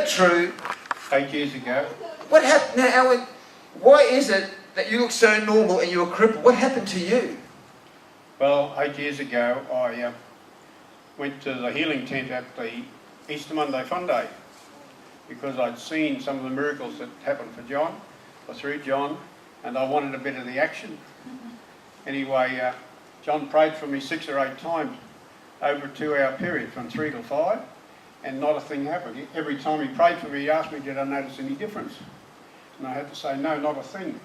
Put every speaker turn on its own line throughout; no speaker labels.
that true?
8 years ago.
What happened? Now, Alan, why is it that you look so normal and you're crippled? What happened to you?
Well, 8 years ago, I went to the healing tent at the Easter Monday Fun Day because I'd seen some of the miracles that happened for John, or through John, and I wanted a bit of the action. Anyway, John prayed for me 6 or 8 times over a 2-hour period from 3 till 5, and not a thing happened. Every time he prayed for me, he asked me, did I notice any difference? And I had to say, no, not a thing.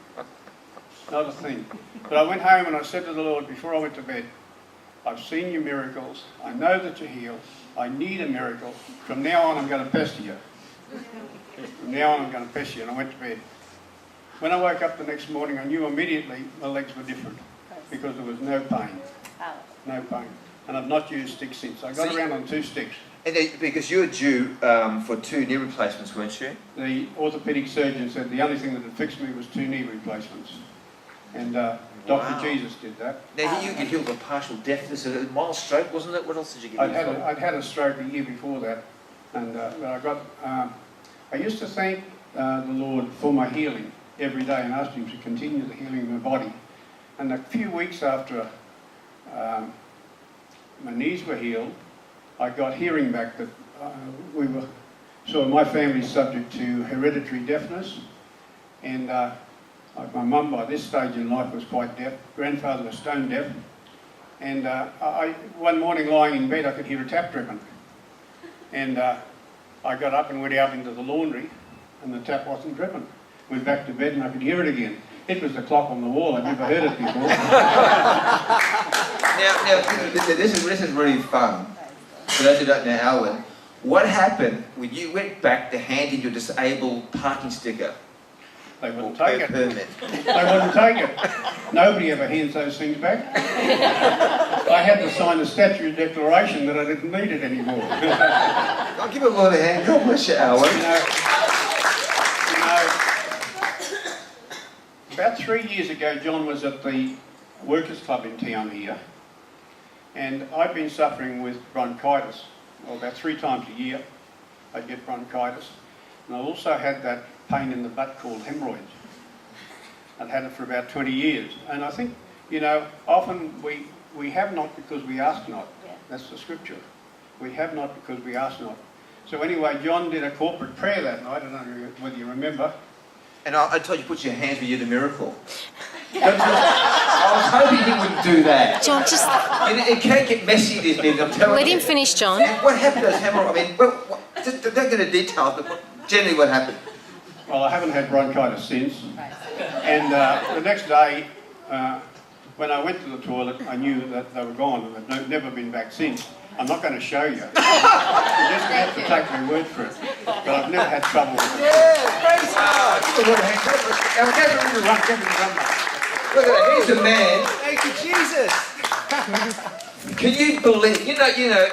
Not a thing. But I went home and I said to the Lord before I went to bed, I've seen your miracles, I know that you're healed, I need a miracle. From now on I'm going to pester you. From now on I'm going to pester you, and I went to bed. When I woke up the next morning, I knew immediately my legs were different because there was no pain. No pain. And I've not used sticks since. I got around on 2 sticks.
And because you were due for 2 knee replacements, weren't you?
The orthopaedic surgeon said the only thing that had fixed me was 2 knee replacements. And Dr. Jesus did that.
Now, you get healed of partial deafness, a mild stroke, wasn't it? What else did you get?
I'd had a stroke a year before that. And I used to thank the Lord for my healing every day and asked him to continue the healing of my body. And a few weeks after my knees were healed, I got hearing back that my family's subject to hereditary deafness, and my mum by this stage in life was quite deaf, grandfather was stone deaf, and one morning lying in bed I could hear a tap dripping, and I got up and went out into the laundry and the tap wasn't dripping. Went back to bed and I could hear it again. It was the clock on the wall, I'd never heard it before.
Now, this is really fun. For those who don't know, Alan, what happened when you went back to hand in your disabled parking sticker?
They wouldn't take it.
Permit.
They wouldn't take it. Nobody ever hands those things back. I had to sign a statutory declaration that I didn't need it anymore.
I'll give it a lot of hand. God bless you, Alan.
About 3 years ago, John was at the Workers' Club in town here, and I'd been suffering with bronchitis. Well, about 3 times a year I'd get bronchitis. And I also had that pain in the butt called hemorrhoids. I'd had it for about 20 years. And I think, often we have not because we ask not. Yeah. That's the scripture. We have not because we ask not. So anyway, John did a corporate prayer that night, I don't know whether you remember.
And I told you to put your hands where you did a miracle. I was hoping he wouldn't do that.
John, just...
It can't get messy, this meeting, I'm telling you.
Let him finish, John.
And what happened to those hemorrhoids? I mean, just don't get into details, but generally what happened?
Well, I haven't had bronchitis since. And the next day, when I went to the toilet, I knew that they were gone and they've never been back since. I'm not going to show you. You just have to take my word for it. But I've never had trouble with it.
Yeah, praise God. Look at that, here's a man.
Thank you, Jesus.
Can you believe, you know,